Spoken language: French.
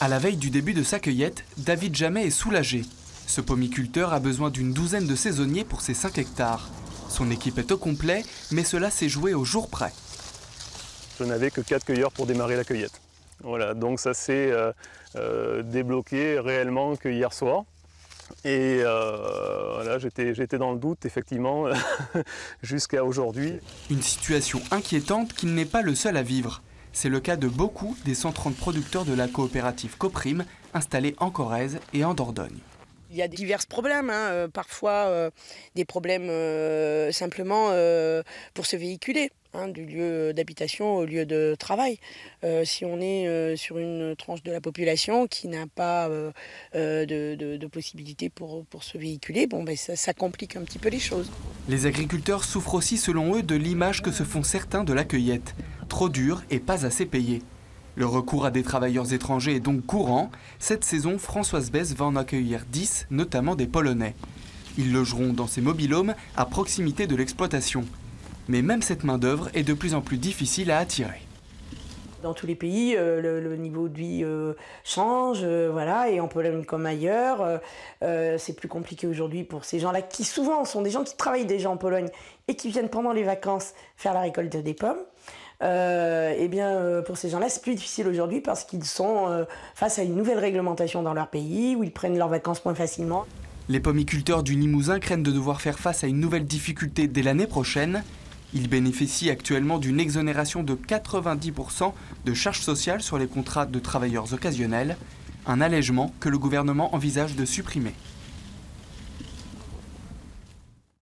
À la veille du début de sa cueillette, David Jamet est soulagé. Ce pomiculteur a besoin d'une douzaine de saisonniers pour ses 5 hectares. Son équipe est au complet, mais cela s'est joué au jour près. Je n'avais que 4 cueilleurs pour démarrer la cueillette. Voilà, donc ça s'est débloqué réellement que hier soir. Et voilà, j'étais dans le doute, effectivement, jusqu'à aujourd'hui. Une situation inquiétante qu'il n'est pas le seul à vivre. C'est le cas de beaucoup des 130 producteurs de la coopérative Coprime installés en Corrèze et en Dordogne. Il y a divers problèmes, parfois des problèmes simplement pour se véhiculer, du lieu d'habitation au lieu de travail. Si on est sur une tranche de la population qui n'a pas de possibilité pour se véhiculer, ça complique un petit peu les choses. Les agriculteurs souffrent aussi selon eux de l'image que se font certains de la cueillette. Trop dure et pas assez payée. Le recours à des travailleurs étrangers est donc courant. Cette saison, Françoise Besse va en accueillir 10, notamment des Polonais. Ils logeront dans ces mobil-homes à proximité de l'exploitation. Mais même cette main-d'œuvre est de plus en plus difficile à attirer. Dans tous les pays, le niveau de vie change, et en Pologne comme ailleurs. C'est plus compliqué aujourd'hui pour ces gens-là, qui souvent sont des gens qui travaillent déjà en Pologne et qui viennent pendant les vacances faire la récolte des pommes. Pour ces gens-là, c'est plus difficile aujourd'hui parce qu'ils sont face à une nouvelle réglementation dans leur pays, où ils prennent leurs vacances moins facilement. Les pomiculteurs du Limousin craignent de devoir faire face à une nouvelle difficulté dès l'année prochaine. Ils bénéficient actuellement d'une exonération de 90% de charges sociales sur les contrats de travailleurs occasionnels, un allègement que le gouvernement envisage de supprimer.